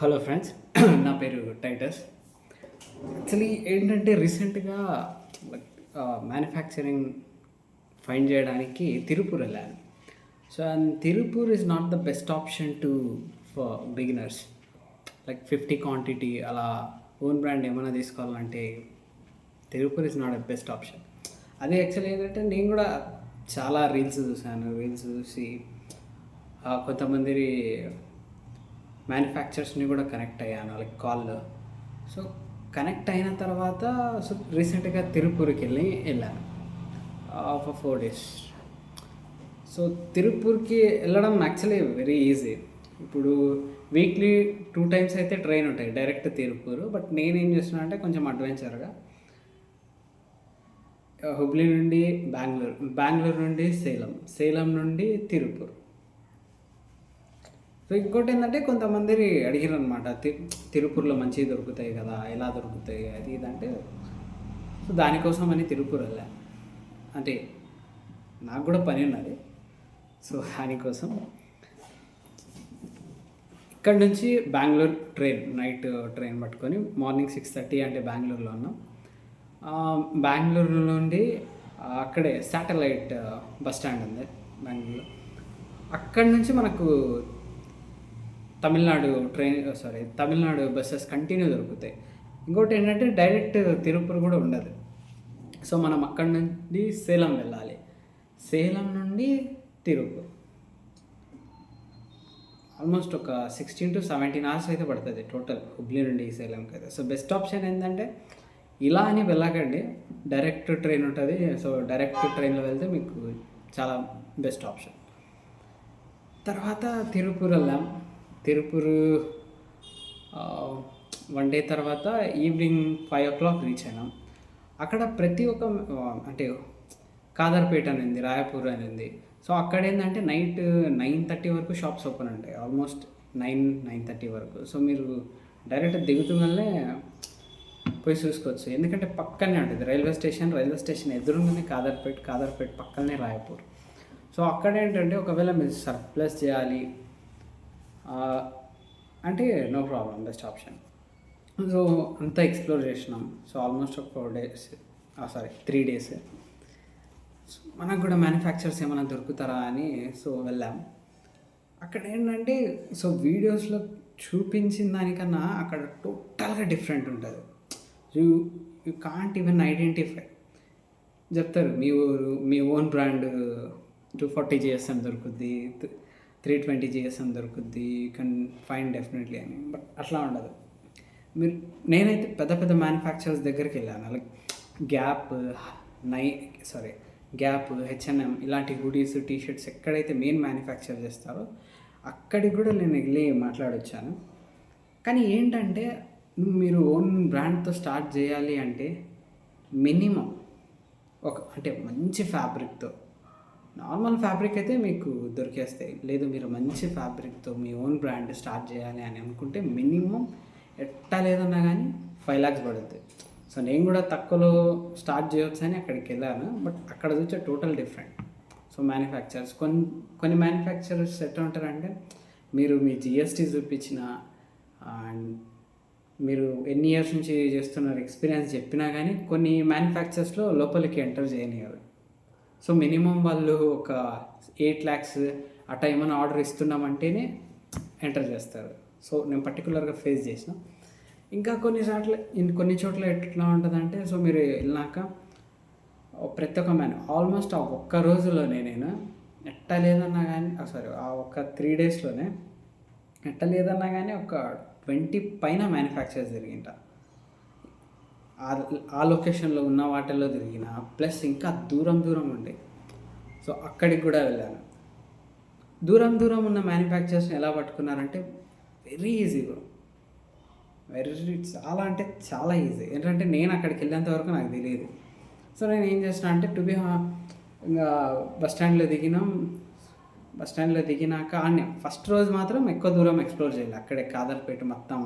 Hello friends, నా పేరు Titus. Actually ఏంటంటే రీసెంట్గా మ్యానుఫ్యాక్చరింగ్ ఫైండ్ చేయడానికి తిరుపూర్ వెళ్ళాను. So and Tirupur is not the best option for beginners. Like 50 quantity అలా ఓన్ బ్రాండ్ ఏమైనా తీసుకోవాలంటే Tirupur is not the best option. అదే యాక్చువల్లీ ఏంటంటే నేను కూడా చాలా రీల్స్ చూసి కొంతమంది మ్యానుఫ్యాక్చరర్స్ని కూడా కనెక్ట్ అయ్యాను లైక్ కాల్లో. సో కనెక్ట్ అయిన తర్వాత రీసెంట్గా తిరుపూర్కి వెళ్ళాను ఫర్ 4 days. సో తిరుపూర్కి వెళ్ళడం యాక్చువల్లీ వెరీ ఈజీ. ఇప్పుడు వీక్లీ 2 times అయితే ట్రైన్ ఉంటాయి డైరెక్ట్ తిరుపూర్. బట్ నేనేం చేస్తున్నా అంటే కొంచెం అడ్వెంచర్గా హుబ్లీ నుండి బెంగళూరు నుండి సేలం నుండి తిరుపూర్. సో ఇంకోటి ఏంటంటే కొంతమంది అడిగారు అనమాట, తిరుపూర్లో మంచివి దొరుకుతాయి కదా, ఎలా దొరుకుతాయి అది ఇదంటే. సో దానికోసం అని తిరుపూర్ వెళ్ళాను. అంటే నాకు కూడా పని ఉన్నది. సో దానికోసం ఇక్కడ నుంచి బెంగళూరు నైట్ ట్రైన్ పట్టుకొని మార్నింగ్ 6:30 అంటే బెంగళూరులో ఉన్నాం. బెంగళూరు నుండి అక్కడే శాటిలైట్ బస్ స్టాండ్ ఉంది బెంగళూరులో. అక్కడి నుంచి మనకు తమిళనాడు బస్సెస్ కంటిన్యూ దొరుకుతాయి. ఇంకోటి ఏంటంటే డైరెక్ట్ తిరుపూర్ కూడా ఉండదు. సో మనం అక్కడి నుండి సేలం వెళ్ళాలి. సేలం నుండి తిరుపూర్ ఆల్మోస్ట్ ఒక 16 to 17 hours అయితే పడుతుంది టోటల్ హుబ్లీ నుండి సేలంకి అయితే. సో బెస్ట్ ఆప్షన్ ఏంటంటే ఇలా అని వెళ్ళకండి, డైరెక్ట్ ట్రైన్ ఉంటుంది. సో డైరెక్ట్ ట్రైన్లో వెళ్తే మీకు చాలా బెస్ట్ ఆప్షన్. తర్వాత తిరుపూర్ వెళ్ళాం. తిరుపూర్ 1 day తర్వాత ఈవినింగ్ 5 o'clock రీచ్ అయినాం. అక్కడ ప్రతి ఒక్క అంటే కాదర్పేట అనేది, రాయపూర్ అనేది. సో అక్కడ ఏంటంటే నైట్ 9:30 వరకు షాప్స్ ఓపెన్ ఉంటాయి, ఆల్మోస్ట్ 9-9:30 వరకు. సో మీరు డైరెక్ట్ దిగుతుందనే పోయి చూసుకోవచ్చు, ఎందుకంటే పక్కనే ఉంటుంది రైల్వే స్టేషన్ ఎదురుగానే కాదర్పేట పక్కనే రాయపూర్. సో అక్కడ ఏంటంటే ఒకవేళ మీరు సర్ప్లస్ చేయాలి అంటే no problem, best option. So అంతా ఎక్స్ప్లోర్ చేసినాం. సో ఆల్మోస్ట్ ఒక 3 days. సో మనకు కూడా మ్యానుఫ్యాక్చర్స్ ఏమైనా దొరుకుతారా అని సో వెళ్ళాం. అక్కడ ఏంటంటే సో వీడియోస్లో చూపించిన దానికన్నా అక్కడ టోటల్గా డిఫరెంట్ ఉంటుంది. You can't even identify. చెప్తారు మీ ఓన్ బ్రాండ్ 240 GSM దొరుకుద్ది, 320 GSM దొరుకుద్ది, యూ కెన్ ఫైండ్ డెఫినెట్లీ అని. బట్ అట్లా ఉండదు. నేనైతే పెద్ద మ్యానుఫ్యాక్చరర్స్ దగ్గరికి వెళ్ళాను. లైక్ గ్యాప్, H&M ఇలాంటి హుడీస్, టీషర్ట్స్ ఎక్కడైతే మెయిన్ మ్యానుఫ్యాక్చర్ చేస్తారో అక్కడికి కూడా నేను వెళ్ళి మాట్లాడొచ్చాను. కానీ ఏంటంటే మీరు ఓన్ బ్రాండ్తో స్టార్ట్ చేయాలి అంటే మినిమం అంటే మంచి ఫ్యాబ్రిక్తో, నార్మల్ ఫ్యాబ్రిక్ అయితే మీకు దొరికేస్తాయి. లేదు మీరు మంచి ఫ్యాబ్రిక్తో మీ ఓన్ బ్రాండ్ స్టార్ట్ చేయాలి అని అనుకుంటే మినిమం ఎట్టా లేదన్నా కానీ 5 lakhs పడుతుంది. సో నేను కూడా తక్కువలో స్టార్ట్ చేయొచ్చు అని అక్కడికి వెళ్ళాను. బట్ అక్కడ చూసే టోటల్ డిఫరెంట్. సో మ్యానుఫ్యాక్చరర్స్ కొన్ని మ్యానుఫ్యాక్చరర్స్ ఎట్లా ఉంటారంటే మీరు మీ GST చూపించిన అండ్ మీరు ఎన్ని ఇయర్స్ నుంచి చేస్తున్నారు ఎక్స్పీరియన్స్ చెప్పినా కానీ కొన్ని మ్యానుఫ్యాక్చరర్స్లో లోపలికి ఎంటర్ చేయనివ్వరు. సో మినిమం వాళ్ళు ఒక 8 lakhs అట్లా ఏమైనా ఆర్డర్ ఇస్తున్నామంటేనే ఎంటర్ చేస్తారు. సో నేను పర్టికులర్గా ఫేస్ చేసిన. ఇంకా కొన్ని చోట్ల ఎట్లా ఉంటుందంటే సో మీరు వెళ్ళాక ప్రతి ఒక్క ఆల్మోస్ట్ ఆ ఒక్క రోజులోనే నేను ఎట్ట లేదన్నా కానీ ఆ ఒక్క 3 daysలోనే ఎట్ట లేదన్నా కానీ ఒక 20 పైన మ్యానుఫ్యాక్చర్స్ తిరిగింట. ఆ లొకేషన్లో ఉన్న వాటిల్లో తిరిగిన, ప్లస్ ఇంకా దూరం ఉంటాయి. సో అక్కడికి కూడా వెళ్ళాను. దూరం ఉన్న మ్యానుఫ్యాక్చర్స్ని ఎలా పట్టుకున్నారంటే వెరీ ఈజీ బ్రో, చాలా అంటే చాలా ఈజీ. ఏంటంటే నేను అక్కడికి వెళ్ళేంత వరకు నాకు తెలియదు. సో నేను ఏం చేసిన అంటే ఇంకా బస్ స్టాండ్లో దిగినాక ఫస్ట్ రోజు మాత్రం ఎక్కువ దూరం ఎక్స్ప్లోర్ చేయాలి. అక్కడే కాదర్పేట మొత్తం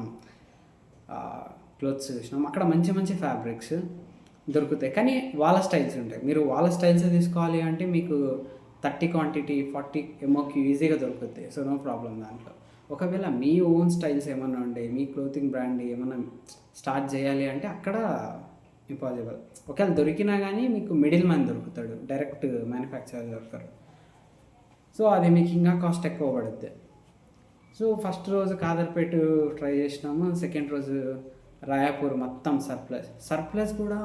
క్లోత్స్ చూసినాం. అక్కడ మంచి ఫ్యాబ్రిక్స్ దొరుకుతాయి, కానీ వాళ్ళ స్టైల్స్ ఉంటాయి. మీరు వాళ్ళ స్టైల్స్ తీసుకోవాలి అంటే మీకు 30 quantity 40 MOQ ఈజీగా దొరుకుతాయి. సో నో ప్రాబ్లం దాంట్లో. ఒకవేళ మీ ఓన్ స్టైల్స్ ఏమన్నా ఉండే, మీ క్లోతింగ్ బ్రాండ్ ఏమన్నా స్టార్ట్ చేయాలి అంటే అక్కడ ఇంపాసిబుల్. ఒకవేళ దొరికినా కానీ మీకు మిడిల్ మ్యాన్ దొరుకుతాడు, డైరెక్ట్ మ్యానుఫ్యాక్చరర్ దొరకరు. సో అది మీకు ఇంకా కాస్ట్ ఎక్కువ పడుద్ది. సో ఫస్ట్ రోజు కాదర్పేట ట్రై చేసినాము, సెకండ్ రోజు రాయాపూర్ మొత్తం సర్ప్లస్ కూడా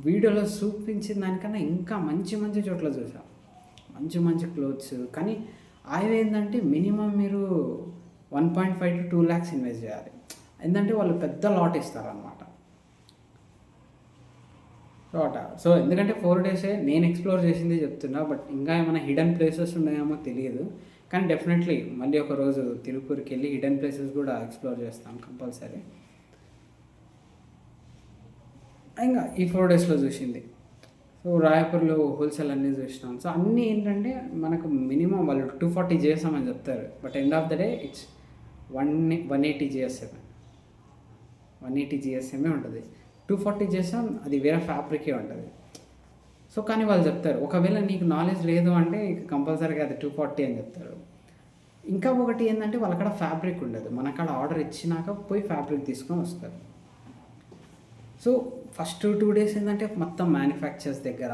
వీడియోలో చూపించిన దానికన్నా ఇంకా మంచి మంచి చోట్ల చూసాం, మంచి మంచి క్లోత్స్. కానీ అవి ఏంటంటే మినిమం మీరు 1.5 to 2 lakhs ఇన్వెస్ట్ చేయాలి. ఎందుకంటే వాళ్ళు పెద్ద లాట్ ఇస్తారనమాట. సో ఎందుకంటే 4 days నేను ఎక్స్ప్లోర్ చేసింది చెప్తున్నా, బట్ ఇంకా ఏమైనా హిడెన్ ప్లేసెస్ ఉన్నాయేమో తెలియదు. కానీ డెఫినెట్లీ మళ్ళీ ఒక రోజు తిరుపూర్కి వెళ్ళి హిడెన్ ప్లేసెస్ కూడా ఎక్స్ప్లోర్ చేస్తాం కంపల్సరీ. ఇంకా ఈ 4 daysలో చూసింది. సో రాయపూర్లో హోల్సేల్ అన్నీ చూసినాం. సో అన్నీ ఏంటంటే మనకు మినిమం వాళ్ళు 240 చేసామని చెప్తారు, but end of the day it's 180 GSM, 180 GSM ఉంటుంది. 240 చేసాం, అది వేరే ఫ్యాబ్రికే ఉంటుంది. సో కానీ వాళ్ళు చెప్తారు ఒకవేళ నీకు నాలెడ్జ్ లేదు అంటే కంపల్సరీగా అది 240 అని చెప్తారు. ఇంకా ఒకటి ఏంటంటే వాళ్ళక్కడ ఫ్యాబ్రిక్ ఉండదు, మనకాడ ఆర్డర్ ఇచ్చినాక పోయి ఫ్యాబ్రిక్ తీసుకొని వస్తారు. సో ఫస్ట్ 2 days ఏంటంటే మొత్తం మ్యానుఫ్యాక్చర్స్ దగ్గర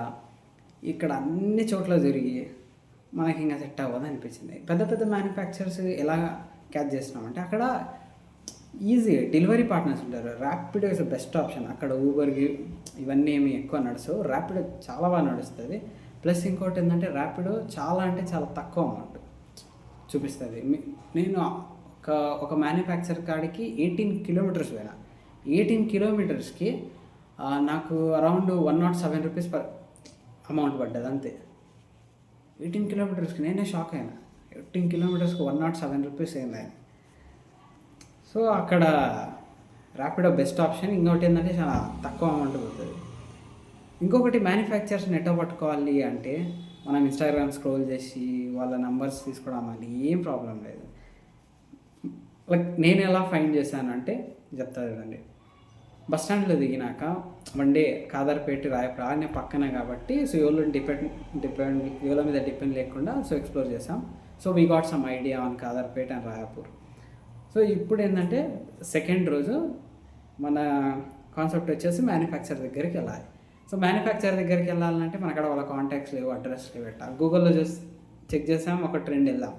ఇక్కడ అన్ని చోట్ల జరిగి మనకి ఇంకా సెట్ అవ్వదు అనిపించింది. పెద్ద పెద్ద మ్యానుఫ్యాక్చర్స్ ఎలా క్యాచ్ చేస్తున్నామంటే అక్కడ ఈజీ డెలివరీ పార్ట్నర్స్ ఉంటారు. Rapido is best option. అక్కడ ఊబర్కి ఇవన్నీ ఏమి ఎక్కువ నడుస్తావు, ర్యాపిడో చాలా బాగా నడుస్తుంది. ప్లస్ ఇంకోటి ఏంటంటే ర్యాపిడో చాలా అంటే చాలా తక్కువ అమౌంట్ చూపిస్తుంది. నేను ఒక మ్యానుఫ్యాక్చర్ కాడికి 18 kilometers పోయినా. 18 kilometersకి నాకు అరౌండ్ 107 rupees పర్ అమౌంట్ పడ్డది అంతే. 18 kilometersకి నేనే షాక్ అయినా. 18 kilometersకి 107 rupees అయింది. సో అక్కడ ర్యాపిడో బెస్ట్ ఆప్షన్. ఇంకొకటి ఏంటంటే చాలా తక్కువ అమౌంట్ పోతుంది. ఇంకొకటి మ్యానుఫ్యాక్చర్స్ని ఎట్లా పట్టుకోవాలి అంటే మనం ఇన్స్టాగ్రామ్ స్క్రోల్ చేసి వాళ్ళ నంబర్స్ తీసుకోవడం అని ఏం ప్రాబ్లం లేదు. లైక్ నేను ఎలా ఫైండ్ చేశానంటే చెప్తా చూడండి. బస్ స్టాండ్లో దిగినాక వన్ డే కాదర్పేట రాయపూర్ ఆడనే పక్కనే కాబట్టి సో ఎవరి మీద డిపెండ్ లేకుండా సో ఎక్స్ప్లోర్ చేసాం. So we got some idea on Kadarpet and Rayapur. So ఇప్పుడు ఏంటంటే సెకండ్ రోజు మన కాన్సెప్ట్ వచ్చేసి మ్యానుఫ్యాక్చర్ దగ్గరికి వెళ్ళాలి. సో మ్యానుఫ్యాక్చర్ దగ్గరికి వెళ్ళాలంటే మన అక్కడ వాళ్ళ కాంటాక్ట్స్ లేవు, అడ్రస్ లేవు. పెట్టాలి గూగుల్లో చెక్ చేసాం, ఒక ట్రెండ్ వెళ్ళాం,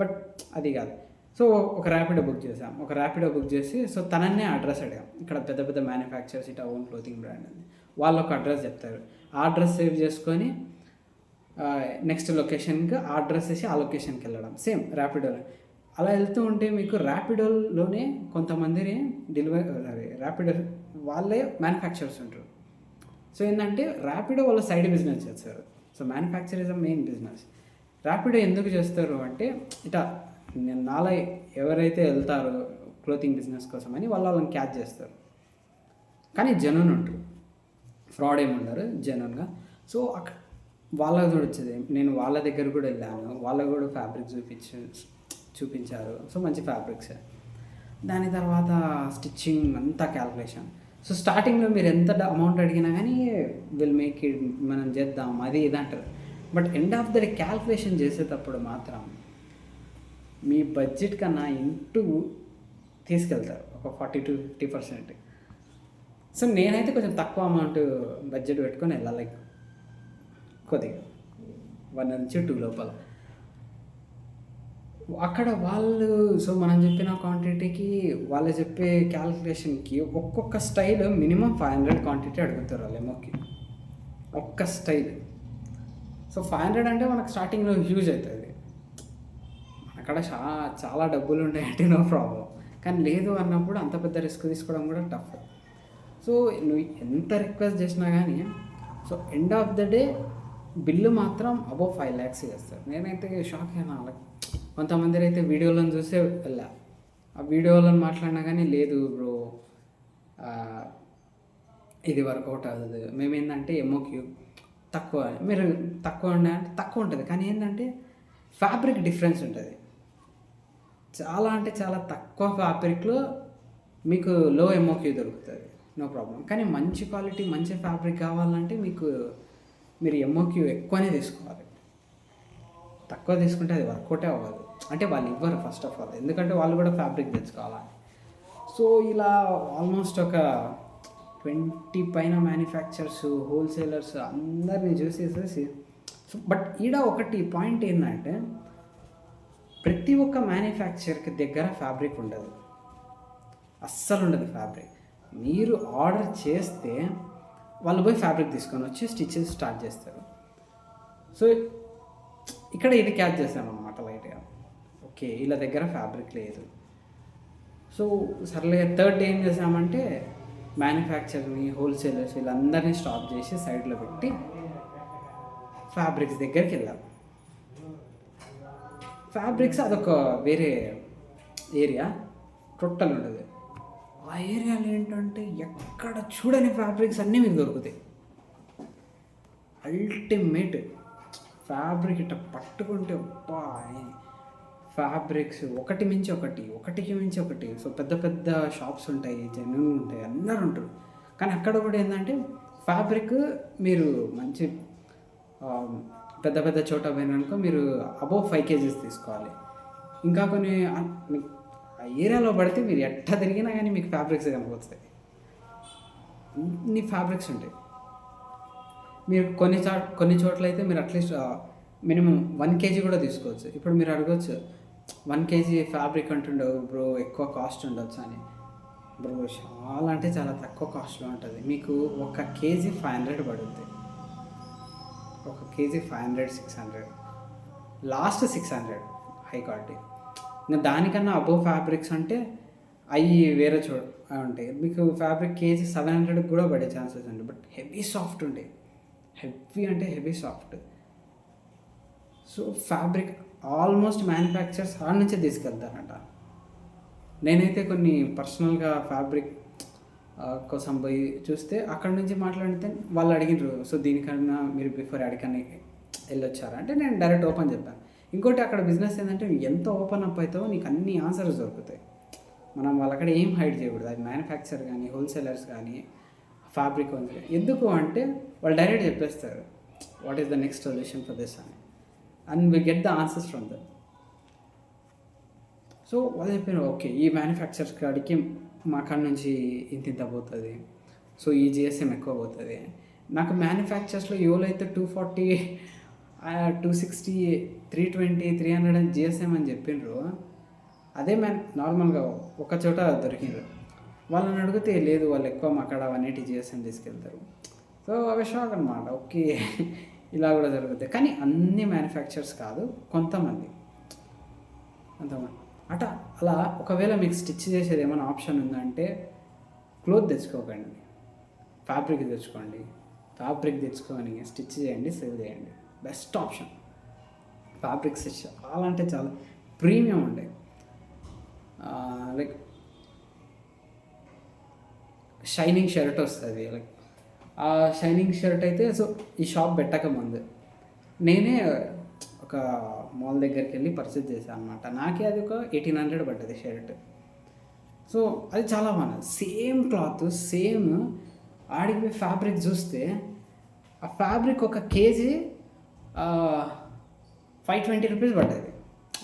బట్ అది కాదు. సో ఒక ర్యాపిడో బుక్ చేసి సో తనన్నే అడ్రస్ అడిగాం. ఇక్కడ పెద్ద పెద్ద మ్యానుఫ్యాక్చర్స్ ఇట్లా ఓన్ క్లోతింగ్ బ్రాండ్ ఉంది, వాళ్ళు ఒక అడ్రస్ చెప్తారు. ఆ అడ్రస్ సేవ్ చేసుకొని నెక్స్ట్ లొకేషన్కి ఆ అడ్రస్ వేసి ఆ లొకేషన్కి వెళ్ళడం సేమ్ ర్యాపిడోలో. అలా వెళ్తూ ఉంటే మీకు ర్యాపిడోలోనే కొంతమంది ర్యాపిడో వాళ్ళే మ్యానుఫ్యాక్చరర్స్ ఉంటారు. సో ఏంటంటే ర్యాపిడో వాళ్ళ సైడ్ బిజినెస్ చేస్తారు. So manufacture main business. Rapido ఎందుకు చేస్తారు అంటే ఇట్లా నాలా ఎవరైతే వెళ్తారో క్లోతింగ్ బిజినెస్ కోసం అని వాళ్ళని క్యాచ్ చేస్తారు. కానీ జెన్యూన్ ఉంటారు, ఫ్రాడ్ ఏమి ఉండరు, జెన్యూన్గా. సో వాళ్ళకి కూడా వచ్చేది. నేను వాళ్ళ దగ్గర కూడా వెళ్ళాను, వాళ్ళకు కూడా ఫ్యాబ్రిక్ చూపించారు. సో మంచి ఫ్యాబ్రిక్స్. దాని తర్వాత స్టిచ్చింగ్ అంతా క్యాల్కులేషన్. సో స్టార్టింగ్లో మీరు ఎంత అమౌంట్ అడిగినా కానీ విల్ మేక్ ఇట్, మనం చేద్దాం అది ఇది అంటారు. But end of the day calculation చేసేటప్పుడు మాత్రం మీ బడ్జెట్ కన్నా ఇంటూ తీసుకెళ్తారు, ఒక 40 to 50%. సో నేనైతే కొంచెం తక్కువ అమౌంట్ బడ్జెట్ పెట్టుకొని వెళ్ళాలి, లైక్ కొద్దిగా 1 నుంచి 2 లోపల. అక్కడ వాళ్ళు సో మనం చెప్పిన క్వాంటిటీకి వాళ్ళు చెప్పే క్యాల్కులేషన్కి ఒక్కొక్క స్టైల్ మినిమం 500 క్వాంటిటీ అడుగుతారు వాళ్ళు ఏమోకి ఒక్క స్టైల్. సో 500 అంటే మనకు స్టార్టింగ్లో హ్యూజ్ అవుతుంది. అక్కడ చాలా డబ్బులు ఉంటాయంటే నో ప్రాబ్లం, కానీ లేదు అన్నప్పుడు అంత పెద్ద రిస్క్ తీసుకోవడం కూడా టఫ్. సో నువ్వు ఎంత రిక్వెస్ట్ చేసినా కానీ so end of the day bill మాత్రం అబౌవ్ 5 lakhs చేస్తారు. నేనైతే షాక్ అయినా. కొంతమంది అయితే వీడియోలను చూసే వెళ్ళా, ఆ వీడియోలను మాట్లాడినా కానీ లేదు బ్రో ఇది వర్కౌట్ అవ్వదు. మేమేంటంటే ఎంఓక్యూ తక్కువ, మీరు తక్కువ ఉండే అంటే తక్కువ ఉంటుంది, కానీ ఏంటంటే ఫ్యాబ్రిక్ డిఫరెన్స్ ఉంటుంది. చాలా అంటే చాలా తక్కువ ఫ్యాబ్రిక్లో మీకు లో ఎంఓక్యూ దొరుకుతుంది, నో ప్రాబ్లం. కానీ మంచి క్వాలిటీ మంచి ఫ్యాబ్రిక్ కావాలంటే మీరు ఎంఓక్యూ ఎక్కువనే తీసుకోవాలి. తక్కువ తీసుకుంటే అది వర్కౌటే అవ్వదు. అంటే వాళ్ళు ఇవ్వరు ఫస్ట్ ఆఫ్ ఆల్, ఎందుకంటే వాళ్ళు కూడా ఫ్యాబ్రిక్ తెచ్చుకోవాలి. సో ఇలా ఆల్మోస్ట్ ఒక 20 పైన మ్యానుఫ్యాక్చర్స్, హోల్సేలర్స్ అందరినీ చూసేసేసి, సో బట్ ఈడ ఒకటి పాయింట్ ఏంటంటే ప్రతి ఒక్క మ్యానుఫ్యాక్చర్కి దగ్గర ఫ్యాబ్రిక్ ఉండదు, అస్సలు ఉండదు ఫ్యాబ్రిక్. మీరు ఆర్డర్ చేస్తే వాళ్ళు పోయి ఫ్యాబ్రిక్ తీసుకొని వచ్చి స్టిచెస్ స్టార్ట్ చేస్తారు. సో ఇక్కడ ఇది క్యాచ్ చేస్తాను అనమాట లైట్గా. ఓకే, వీళ్ళ దగ్గర ఫ్యాబ్రిక్ లేదు. సో సర్లే థర్డ్ డే ఏం చేసామంటే మ్యానుఫ్యాక్చర్ని, హోల్సేలర్స్ వీళ్ళందరినీ స్టాప్ చేసి సైడ్లో పెట్టి ఫ్యాబ్రిక్స్ దగ్గరికి వెళ్ళాం. ఫ్యాబ్రిక్స్ అదొక వేరే ఏరియా, టోటల్ ఉండదు. ఆ ఏరియాలో ఏంటంటే ఎక్కడ చూడని ఫ్యాబ్రిక్స్ అన్నీ మీకు దొరుకుతాయి. అల్టిమేట్ ఫ్యాబ్రిక్ ఇట్లా పట్టుకుంటే అబ్బా, ఫ్యాబ్రిక్స్ ఒకటి మించి ఒకటి, ఒకటికి మించి ఒకటి. సో పెద్ద పెద్ద షాప్స్ ఉంటాయి, జెన్యూన్ ఉంటాయి, అందరు ఉంటారు. కానీ అక్కడ కూడా ఏంటంటే ఫ్యాబ్రిక్ మీరు మంచి పెద్ద పెద్ద చోట పోయినానుకో మీరు అబౌవ్ 5 kgs తీసుకోవాలి. ఇంకా కొన్ని ఆ ఏరియాలో పడితే మీరు ఎట్లా తిరిగినా కానీ మీకు ఫ్యాబ్రిక్స్ కనిపిస్తాయి, అన్ని ఫ్యాబ్రిక్స్ ఉంటాయి. మీరు కొన్ని చోట్ల అయితే మీరు అట్లీస్ట్ మినిమం 1 kg కూడా తీసుకోవచ్చు. ఇప్పుడు మీరు అడగవచ్చు 1 kg ఫ్యాబ్రిక్ అంటుండవు బ్రో, ఎక్కువ కాస్ట్ ఉండొచ్చు అని. బ్రో చాలా అంటే చాలా తక్కువ కాస్ట్లో ఉంటుంది. మీకు 1 kg 500 పడుతుంది. 1 kg 500, 600, లాస్ట్ 600 హై క్వాలిటీ. ఇంకా దానికన్నా అబోవ్ ఫ్యాబ్రిక్స్ అంటే అవి వేరే ఉంటాయి. మీకు ఫ్యాబ్రిక్ కేజీ 700 కూడా పడే ఛాన్సెస్ ఉంటాయి. బట్ హెవీ సాఫ్ట్ ఉంటాయి, హెవీ అంటే heavy soft. So fabric almost manufactures ఆడ నుంచే తీసుకెళ్తారంట. నేనైతే కొన్ని పర్సనల్గా ఫ్యాబ్రిక్ కోసం పోయి చూస్తే అక్కడ నుంచి మాట్లాడితే వాళ్ళు అడిగినారు, సో దీనికన్నా మీరు బిఫోర్ అడిగని వెళ్ళొచ్చారా అంటే నేను డైరెక్ట్ ఓపెన్ చెప్పాను. ఇంకోటి అక్కడ బిజినెస్ ఏంటంటే ఎంత ఓపెన్ అప్ అవుతావో నీకు అన్ని ఆన్సర్స్ దొరుకుతాయి. మనం వాళ్ళక్కడ ఏం హైడ్ చేయకూడదు. అది మ్యానుఫ్యాక్చర్ కానీ, హోల్సేలర్స్ కానీ, ఫ్యాబ్రిక్ కానీ. ఎందుకు అంటే వాళ్ళు డైరెక్ట్ చెప్పేస్తారు what is the next solution for this అని, and we get the answers from them. So వాళ్ళు చెప్పారు ఓకే ఈ మ్యానుఫ్యాక్చర్స్ కాడికి మా కాడ నుంచి ఇంత పోతుంది, సో ఈ జిఎస్ఎం ఎక్కువ పోతుంది. నాకు మ్యానుఫ్యాక్చర్స్లో ఎవరైతే 240, 260, 320, 300 అని జిఎస్ఎం అని చెప్పిండ్రు, అదే నార్మల్గా ఒక చోట దొరికిండ్రు. వాళ్ళని అడిగితే లేదు వాళ్ళు ఎక్కువ మా కాడ 180 జిఎస్ఎం తీసుకెళ్తారు. సో అవి షాక్ అనమాట. ఓకే ఇలా కూడా జరుగుతాయి. కానీ అన్ని మ్యానుఫ్యాక్చర్స్ కాదు, కొంతమంది అట. అలా ఒకవేళ మీకు స్టిచ్ చేసేది ఏమైనా ఆప్షన్ ఉందంటే క్లోత్ తెచ్చుకోకండి, ఫ్యాబ్రిక్ తెచ్చుకోండి. ఫ్యాబ్రిక్ తెచ్చుకొని స్టిచ్ చేయండి, సేల్ చేయండి. Best option. ఫ్యాబ్రిక్ స్టిచ్ చాలా అంటే చాలా ప్రీమియం ఉంటాయి. లైక్ షైనింగ్ షర్ట్ వస్తుంది. లైక్ ఆ షైనింగ్ షర్ట్ అయితే సో ఈ షాప్ పెట్టక ముందు నేనే ఒక మాల్ దగ్గరికి వెళ్ళి పర్చేజ్ చేశాను అనమాట. నాకే అది ఒక 1800 పడ్డది షర్ట్. సో అది చాలా బాగుంది. Same cloth, same. ఆడికి ఫ్యాబ్రిక్ చూస్తే ఆ ఫ్యాబ్రిక్ 1 kg 520 రూపీస్ పడ్డది.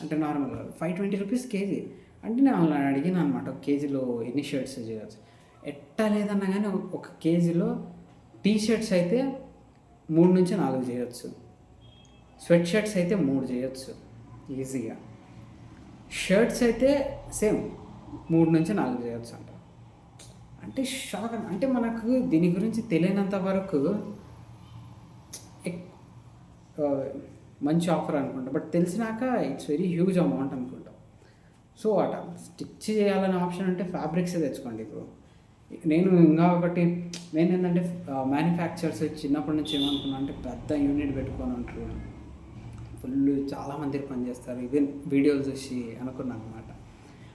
అంటే నార్మల్గా 520 రూపీస్ కేజీ. అంటే నేను వాళ్ళని అడిగిన అనమాట 1 kgలో ఎన్ని షర్ట్స్ చేయవచ్చు. ఎట్టా లేదన్నా కానీ 1 kgలో టీ షర్ట్స్ అయితే 3 నుంచి 4 చేయొచ్చు, స్వెట్ షర్ట్స్ అయితే 3 చేయొచ్చు ఈజీగా. షర్ట్స్ అయితే సేమ్ 3 నుంచి 4 చేయొచ్చు అంట. అంటే షాక్. అంటే మనకు దీని గురించి తెలియనంత వరకు మంచి ఆఫర్ అనుకుంటా, బట్ తెలిసినాక ఇట్స్ వెరీ హ్యూజ్ అమౌంట్ అనుకుంటా. సో అట స్టిచ్ చేయాలనే ఆప్షన్ అంటే ఫ్యాబ్రిక్సే తెచ్చుకోండి. ఇప్పుడు నేను ఇంకా ఒకటి నేను ఏంటంటే మ్యానుఫ్యాక్చర్స్ చిన్నప్పటి నుంచి ఏమనుకున్నా అంటే పెద్ద యూనిట్ పెట్టుకొని ఉంటారు, ఫుల్ చాలామంది పనిచేస్తారు, ఈవెన్ వీడియోలు చూసి అనుకున్నాను అనమాట.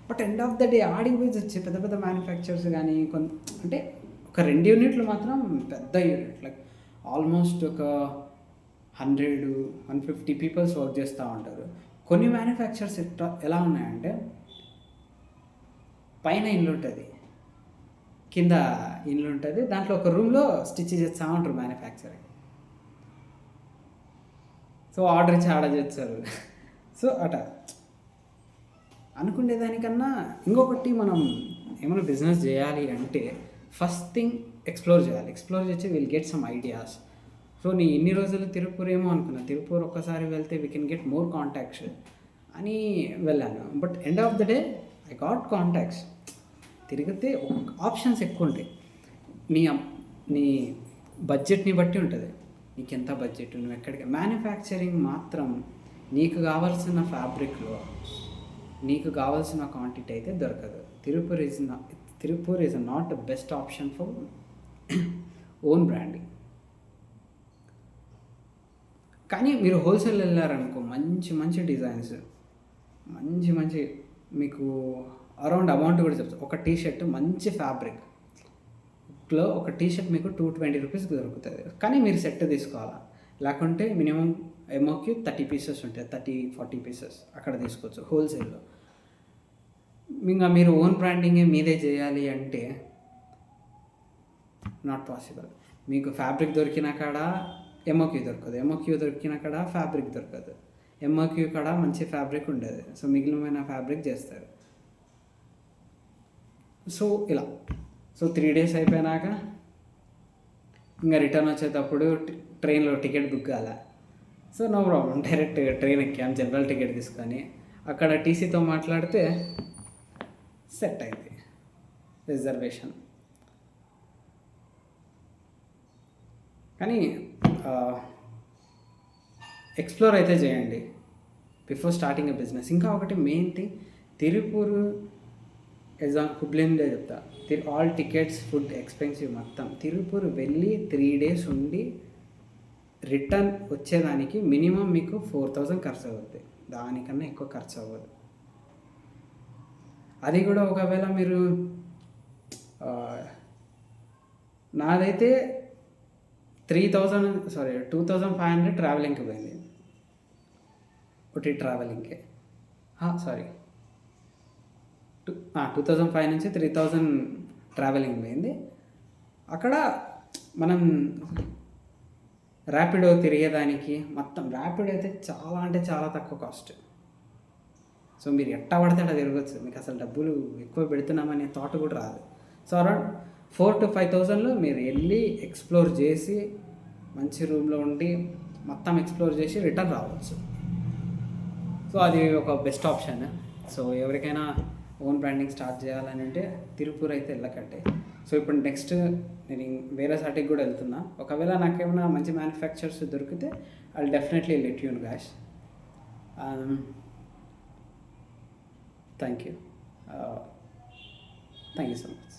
But end of the day ఆడికి పోయి వచ్చే పెద్ద పెద్ద మ్యానుఫ్యాక్చర్స్ కానీ అంటే ఒక 2 యూనిట్లు మాత్రం పెద్ద యూనిట్, లైక్ ఆల్మోస్ట్ ఒక 100-150 పీపుల్స్ వర్క్ చేస్తూ ఉంటారు. కొన్ని మ్యానుఫ్యాక్చర్స్ ఎలా ఉన్నాయంటే పైన ఇల్లు ఉంటుంది, కింద ఇల్లు ఉంటుంది, దాంట్లో ఒక రూమ్లో స్టిచ్ చేస్తూ ఉంటారు మ్యానుఫ్యాక్చరింగ్. సో ఆర్డర్ ఇచ్చి ఆర్డర్ చేస్తారు. సో అట అనుకునేదానికన్నా ఇంకొకటి మనం ఏమైనా బిజినెస్ చేయాలి అంటే ఫస్ట్ థింగ్ ఎక్స్ప్లోర్ చేయాలి. ఎక్స్ప్లోర్ చేసి will get some ideas. So నీ ఇన్ని రోజులు తిరుపూర్ ఏమో అనుకున్నా, తిరుపూర్ ఒక్కసారి వెళ్తే we can get more contacts అని వెళ్ళాను. But end of the day I got contacts. తిరిగితే ఆప్షన్స్ ఎక్కువ ఉంటాయి. నీ నీ బడ్జెట్ని బట్టి ఉంటుంది, నీకు ఎంత బడ్జెట్, నువ్వు ఎక్కడికి. మ్యానుఫ్యాక్చరింగ్ మాత్రం నీకు కావాల్సిన ఫ్యాబ్రిక్లో నీకు కావాల్సిన క్వాంటిటీ అయితే దొరకదు. Tirupur is not the best option for own branding. కానీ మీరు హోల్సేల్ వెళ్ళారనుకో, మంచి మంచి డిజైన్స్, మంచి మీకు అరౌండ్ అమౌంట్ కూడా చెప్తారు. ఒక టీషర్ట్ మంచి ఫ్యాబ్రిక్లో ఒక టీషర్ట్ మీకు 220 రూపీస్కి దొరుకుతుంది. కానీ మీరు సెట్ తీసుకోవాలా, లేకుంటే మినిమం ఎంఓక్యూ 30 పీసెస్ ఉంటాయి, 30-40 పీసెస్ అక్కడ తీసుకోవచ్చు హోల్సేల్లో. ఇంకా మీరు ఓన్ బ్రాండింగే మీదే చేయాలి అంటే నాట్ పాసిబుల్. మీకు ఫ్యాబ్రిక్ దొరికిన కాడ ఎంఓక్యూ దొరకదు, ఎంఓక్యూ దొరికిన కాడ ఫ్యాబ్రిక్ దొరకదు, ఎంఓక్యూ కాడ మంచి ఫ్యాబ్రిక్ ఉండదు. సో మిగిలిన ఫ్యాబ్రిక్ చేస్తారు. సో ఇలా 3 days అయిపోయినాక ఇంకా రిటర్న్ వచ్చేటప్పుడు ట్రైన్లో టికెట్ బుక్ కాలే. So no problem, direct train ఎక్కాం, జనరల్ టికెట్ తీసుకొని. అక్కడ టీసీతో మాట్లాడితే సెట్ అయింది రిజర్వేషన్. కానీ ఎక్స్ప్లోర్ అయితే చేయండి బిఫోర్ స్టార్టింగ్ ఎ బిజినెస్. ఇంకా ఒకటి మెయిన్ థింగ్, తిరుపూర్ హుబ్లీలో చెప్తా, ఆల్ టికెట్స్, ఫుడ్ ఎక్స్పెన్సివ్ మొత్తం. తిరుపూర్ వెళ్ళి 3 days ఉండి రిటర్న్ వచ్చేదానికి మినిమం మీకు 4,000 ఖర్చు అవుతుంది, దానికన్నా ఎక్కువ ఖర్చు అవ్వదు. అది కూడా ఒకవేళ మీరు నాదైతే 2,500 ట్రావెలింగ్కి పోయింది, ఒకటి ట్రావెలింగ్కే. 2,500 నుంచి 3,000 ట్రావెలింగ్ పోయింది. అక్కడ మనం ర్యాపిడో తిరిగేదానికి మొత్తం, ర్యాపిడో అయితే చాలా అంటే చాలా తక్కువ కాస్ట్. సో మీరు ఎట్టా పడితే అట్లా తిరగచ్చు, మీకు అసలు డబ్బులు ఎక్కువ పెడుతున్నామనే థాట్ కూడా రాదు. సో అరౌండ్ 4,000 to 5,000లో మీరు వెళ్ళి ఎక్స్ప్లోర్ చేసి మంచి రూమ్లో ఉండి మొత్తం ఎక్స్ప్లోర్ చేసి రిటర్న్ రావచ్చు. సో అది ఒక బెస్ట్ ఆప్షన్. సో ఎవరికైనా ఓన్ బ్రాండింగ్ స్టార్ట్ చేయాలని అంటే తిరుపూర్ అయితే వెళ్ళకండి. సో ఇప్పుడు నెక్స్ట్ నేను వేరే సాటికి కూడా వెళ్తున్నా. ఒకవేళ నాకేమైనా మంచి మ్యానుఫ్యాక్చర్స్ దొరికితే I will definitely let you guys. Thank you so much.